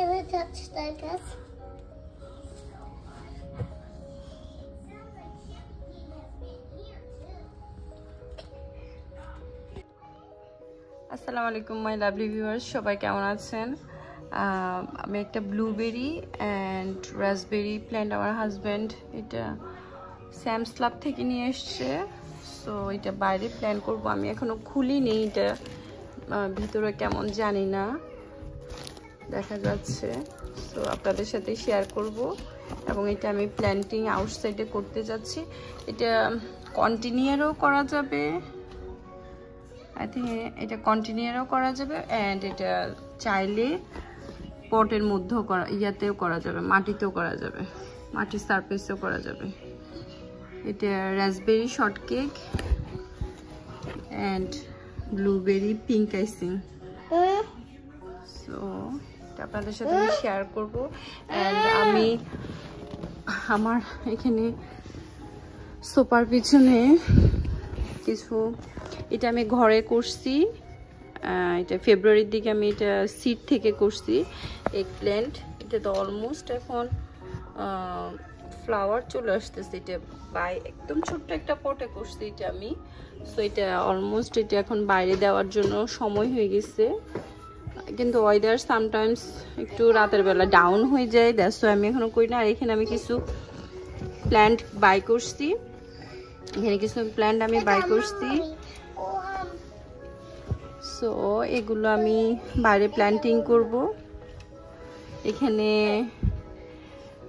favorite touch, I guess. আসসালামু আলাইকুম my lovely viewers, সবাই কেমন আছেন? আমি একটা ব্লুবেরি অ্যান্ড রাসবেরি প্ল্যান্ট আমার হাজব্যান্ড এটা স্যামস ক্লাব থেকে নিয়ে এসছে। সো এটা বাইরে প্ল্যান করব, আমি এখনো খুলিনি, এটা ভিতরে কেমন জানি না, দেখা যাচ্ছে। সো আপনাদের সাথে শেয়ার করব এবং এটা আমি প্ল্যান্টিং আউটসাইডে করতে যাচ্ছি। এটা কন্টিনিউয়ারও করা যাবে, আই থিঙ্ক এটা কন্টিনিউয়ারও করা যাবে অ্যান্ড এটা চাইলে পটের মধ্যেও করা, ইয়াতেও করা যাবে, মাটিতেও করা যাবে, মাটির সারফেসেও করা যাবে। এটা raspberry short cake and blueberry pink icing. So এটা আপনাদের সাথে আমি শেয়ার করবো। অ্যান্ড আমি আমার এখানে সোফার পিছনে কিছু, এটা আমি ঘরে করছি, এটা ফেব্রুয়ারির দিকে আমি এটা সিড থেকে করছি এগ প্ল্যান্ট। এটা তো অলমোস্ট এখন ফ্লাওয়ার চলে আসতেছে, এটা একদম ছোট্ট একটা পটে করছি এটা আমি। সো এটা অলমোস্ট এটা এখন বাইরে দেওয়ার জন্য সময় হয়ে গেছে, কিন্তু ওয়েদার সামটাইমস একটু রাতের বেলা ডাউন হয়ে যায়, দ্যাটস ওয়াই আমি এখনো করি না। আর এখানে আমি কিছু প্ল্যান্ট বাই করছি, এখানে কিছু প্ল্যান্ট আমি বাই করছি। সো এগুলো আমি বাইরে প্ল্যান্টিং করব। এখানে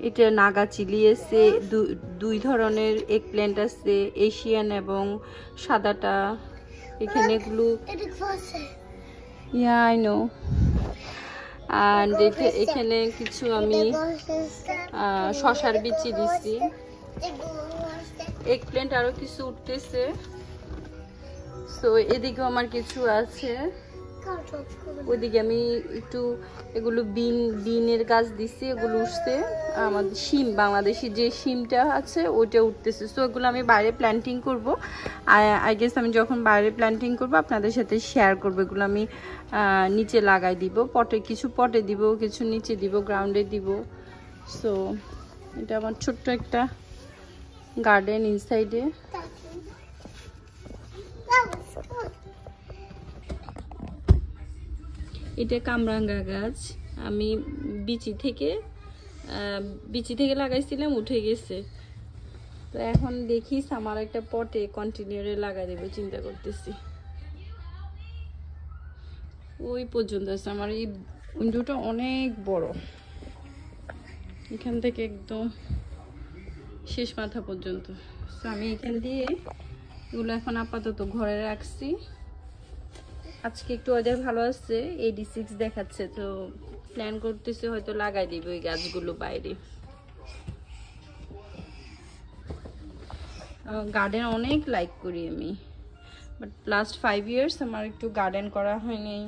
এটা নাগা চিলি আছে, দুই ধরনের এগ প্ল্যান্ট আছে, এশিয়ান এবং সাদাটা। এখানে এগুলো ইয়া আই নো। অ্যান্ড এখানে কিছু আমি শসার বিচি দিছি। এগ প্ল্যান্ট আরো কিছু উঠতেছে। সো এদিকেও আমার কিছু আছে, ওইদিকে আমি একটু এগুলো বিনের গাছ দিছি, এগুলো উঠছে। আমাদের শিম, বাংলাদেশি যে শিমটা আছে ওইটা উঠতেছে। সো এগুলো আমি বাইরে প্ল্যান্টিং করবো। আই গেস আমি যখন বাইরে প্ল্যান্টিং করবো আপনাদের সাথে শেয়ার করবো। এগুলো আমি নিচে লাগাই দিব, পটে কিছু পটে দিব, কিছু নিচে দিব, গ্রাউন্ডে দিব। সো এটা আমার ছোট্ট একটা গার্ডেন ইনসাইডে। এটা কামরাঙ্গা গাছ, আমি বিচি থেকে লাগাইছিলাম, উঠে গেছে। তো এখন দেখি আমার একটা পটে কন্টিনিউরে লাগাই দেবো চিন্তা করতেছি। ওই পর্যন্ত আছে, আমার এই উইন্ডোটা অনেক বড়, এখান থেকে একদম শেষ মাথা পর্যন্ত। তো আমি এখান দিয়ে এগুলো এখন আপাতত ঘরে রাখছি। আজকে একটু ওয়েদার ভালো আছে, 86 দেখাচ্ছে, তো প্ল্যান করতেছি হয়তো লাগাই দিব এই গাছগুলো বাইরে। গার্ডেন অনেক লাইক করি আমি, বাট লাস্ট 5 ইয়ার্স আমার একটু গার্ডেন করা হয়নি,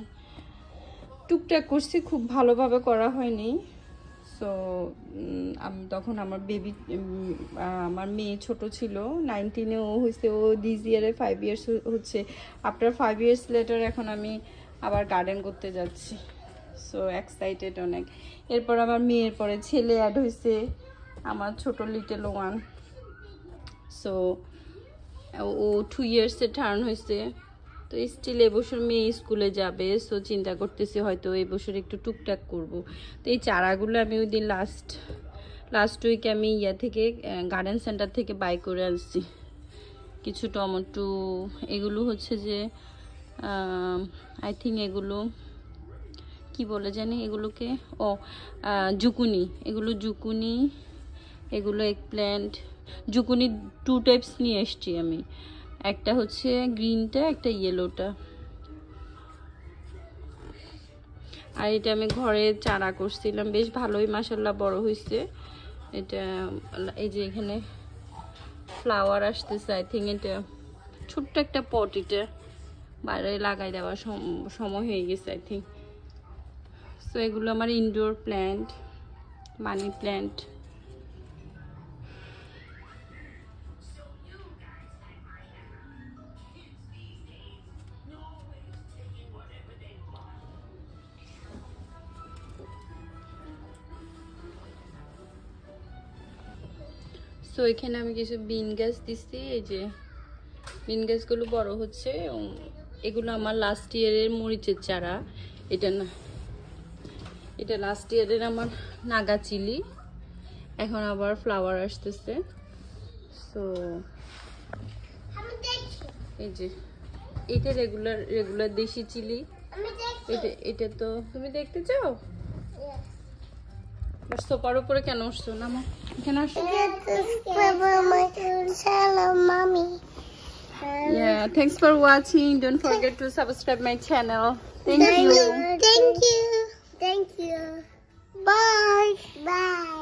টুকটাক করছি, খুব ভালোভাবে করা হয়নি। সো আমি তখন আমার আমার মেয়ে ছোট ছিল, 19-এ ও হয়েছে, ও দিস ইয়ারে 5 ইয়ার্স হচ্ছে। আফটার 5 ইয়ার্স লেটার এখন আমি আবার গার্ডেন করতে যাচ্ছি। সো এক্সাইটেড অনেক। এরপর আমার মেয়ের পরে ছেলে অ্যাড হয়েছে, আমার ছোট লিটল ওয়ান। সো ও 2 ইয়ার্সে টার্ন হয়েছে। তো স্টিল এবছর মেয়ে স্কুলে যাবে, সো চিন্তা করতেছি হয়তো এবছর একটু টুকটাক করব। তো এই চারাগুলো আমি ওই দিন লাস্ট উইকে আমি ইয়া থেকে গার্ডেন সেন্টার থেকে বাই করে আনছি কিছু টমেটো। এগুলো হচ্ছে যে আই থিঙ্ক এগুলো কি বলে জানি এগুলোকে, জুকুনি, এগুলো জুকুনি, এগুলো এগ প্ল্যান্ট। জুকুনি 2 টাইপস নিয়ে এসছি আমি, একটা হচ্ছে গ্রিনটা, একটা ইয়েলোটা। আর এটা আমি ঘরে চারা করছিলাম, বেশ ভালোই মাশাআল্লাহ বড় হয়েছে। এটা এই যে এখানে ফ্লাওয়ার আসতেছে, আই থিঙ্ক এটা ছোট্ট একটা পট, এটা বাইরে লাগাই দেওয়ার সময় হয়ে গেছে আই থিঙ্ক। সো এগুলো আমার ইনডোর প্ল্যান্ট, মানি প্ল্যান্ট। তো এখানে আমি কিছু বিন গাছ দিচ্ছি, এই যে বিন গাছগুলো বড় হচ্ছে। এগুলো আমার লাস্ট ইয়ারের মরিচের চারা, এটা না, এটা লাস্ট ইয়ারের আমার নাগা চিলি, এখন আবার ফ্লাওয়ার আসতেছে। সো এই যে এটা রেগুলার দেশি চিলি, এটা তো তুমি দেখতে চাও? সোপার উপরে কেন আসছো? নামো, এখানে আসো। Yeah, thanks for watching. Don't forget to subscribe my channel. Thank you. Thank you. Thank you. Bye. Bye.